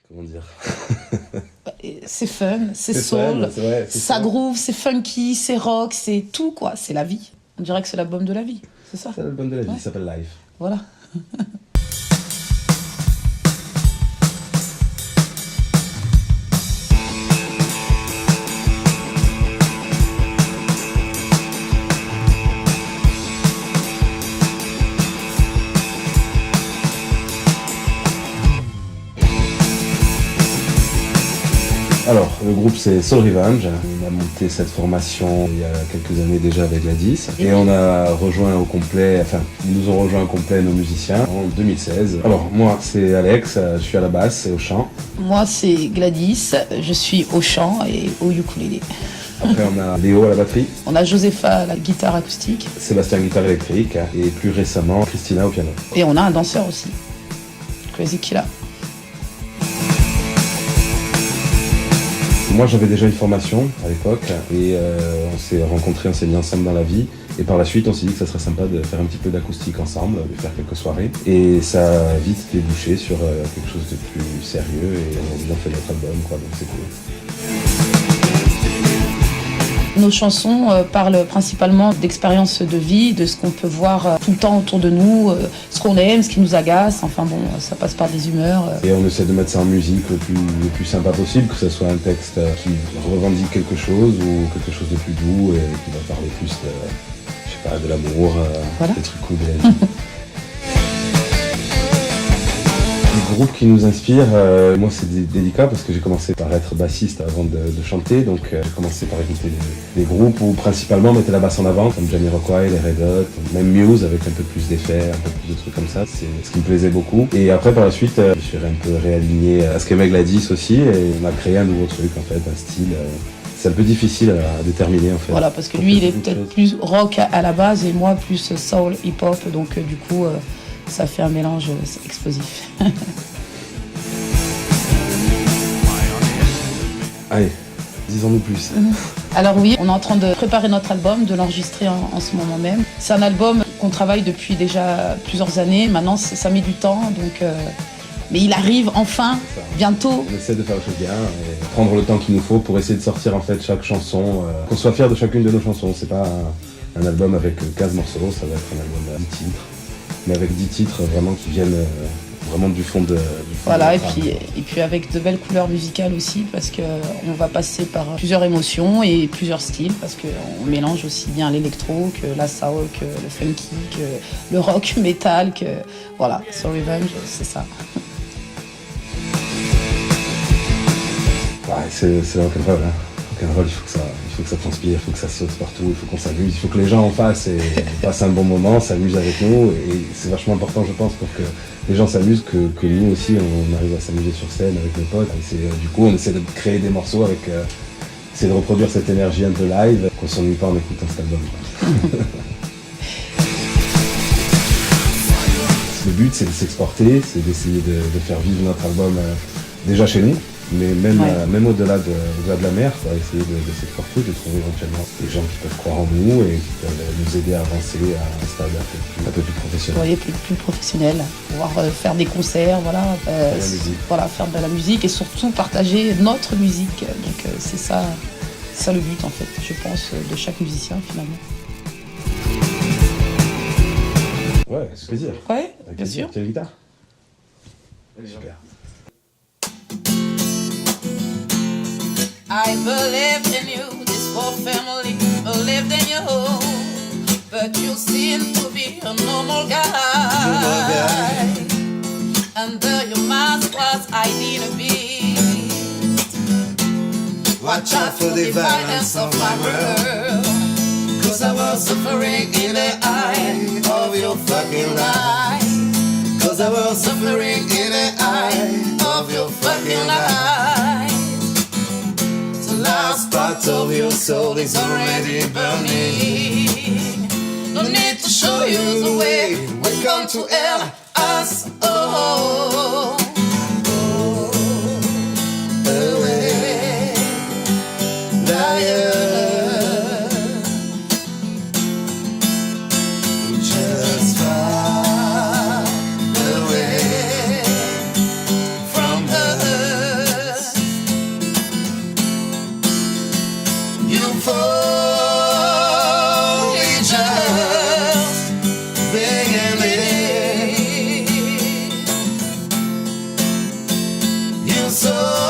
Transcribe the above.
comment dire? C'est fun, c'est C'est soul, fun, c'est vrai, c'est ça ça. groove, c'est funky, c'est rock, c'est tout quoi, c'est la vie. On dirait que c'est l'album de la vie, c'est ça. C'est l'album de la vie, Ouais. il s'appelle Live. Voilà. Alors, le groupe c'est Soul Revenge. On a monté cette formation il y a quelques années déjà avec Gladys. Et on a rejoint au complet, enfin, ils nous ont rejoint au complet nos musiciens en 2016. Alors, moi c'est Alex, je suis à la basse et au chant. Moi c'est Gladys, je suis au chant et au ukulélé. Après, on a Léo à la batterie, On a Josepha à la guitare acoustique Sébastien guitare électrique et plus récemment Christina au piano. et on a un danseur aussi, Crazy Killa. Moi j'avais déjà une formation à l'époque et on s'est rencontrés, on s'est mis ensemble dans la vie et par la suite on s'est dit que ça serait sympa de faire un petit peu d'acoustique ensemble, de faire quelques soirées et ça a vite débouché sur quelque chose de plus sérieux et on a fait notre album quoi, donc c'est cool. Nos chansons parlent principalement d'expériences de vie, de ce qu'on peut voir tout le temps autour de nous, ce qu'on aime, ce qui nous agace, enfin bon, ça passe par des humeurs. Et on essaie de mettre ça en musique le plus sympa possible, que ce soit un texte qui revendique quelque chose ou quelque chose de plus doux et qui va parler plus de, je sais pas, de l'amour, Voilà. des trucs cool de la vie. Les groupes qui nous inspirent, moi c'est délicat parce que j'ai commencé par être bassiste avant de chanter, donc j'ai commencé par écouter des groupes où principalement on mettait la basse en avant, comme Jamiroquai, les Red Hot, même Muse avec un peu plus d'effets, un peu plus de trucs comme ça, c'est ce qui me plaisait beaucoup. Et après par la suite, je suis un peu réaligné à ce qu'aimait Gladys aussi et on a créé un nouveau truc en fait, un style. C'est un peu difficile à déterminer en fait. Voilà, parce que On lui fait il est beaucoup de peut-être choses. plus rock à la base et moi plus soul, hip-hop, donc du coup ça fait un mélange explosif. Allez, disons-nous plus. Alors oui, on est en train de préparer notre album, de l'enregistrer en ce moment même. C'est un album qu'on travaille depuis déjà plusieurs années, maintenant ça met du temps, donc, mais il arrive enfin, bientôt. On essaie de faire les choses bien et prendre le temps qu'il nous faut pour essayer de sortir en fait chaque chanson, qu'on soit fier de chacune de nos chansons. C'est pas un album avec 15 morceaux, ça va être un album à 10 titres, mais avec 10 titres vraiment qui viennent vraiment du fond de Voilà, de et notre âme. puis avec de belles couleurs musicales aussi, parce qu'on va passer par plusieurs émotions et plusieurs styles, parce qu'on mélange aussi bien l'électro que la soul, que le funky, que le rock metal, que voilà, Soul Revenge, c'est ça. Ouais, c'est le rock'n'roll, hein. Rock'n'roll, il faut que ça transpire, il faut que ça saute partout, il faut qu'on s'amuse, il faut que les gens en face et passent un bon moment, s'amusent avec nous, et c'est vachement important, je pense, pour que les gens s'amusent, que nous aussi, on arrive à s'amuser sur scène avec nos potes. Et du coup, on essaie de créer des morceaux avec, essayer de reproduire cette énergie un peu live, qu'on s'ennuie pas en écoutant cet album. Le but, c'est de s'exporter, c'est d'essayer de faire vivre notre album déjà chez nous, mais même, Ouais. même au-delà de la mer, quoi, essayer de s'exporter, de trouver éventuellement des gens qui peuvent croire en nous et qui peuvent nous aider à avancer à un stade un peu plus Vous professionnel. voyez, plus professionnel, pouvoir faire des concerts, voilà, Faire de la musique. voilà, faire de la musique et surtout partager notre musique. Donc c'est ça le but en fait, je pense, de chaque musicien finalement. Ouais, avec plaisir. Ouais, Avec bien plaisir. sûr. Tu as la guitare? Super. I believed in you, this whole family believed in you, but you seem to be a normal guy. Under your mask was hiding a beast. Watch out for the violence of my world, 'cause I was suffering in the eye of your fucking lies. 'Cause I was suffering in the eye of your fucking lies. The last part of your soul is already burning. No need to show you the way. Welcome to hell, us. Oh, away, liar. Just far away from her. soul.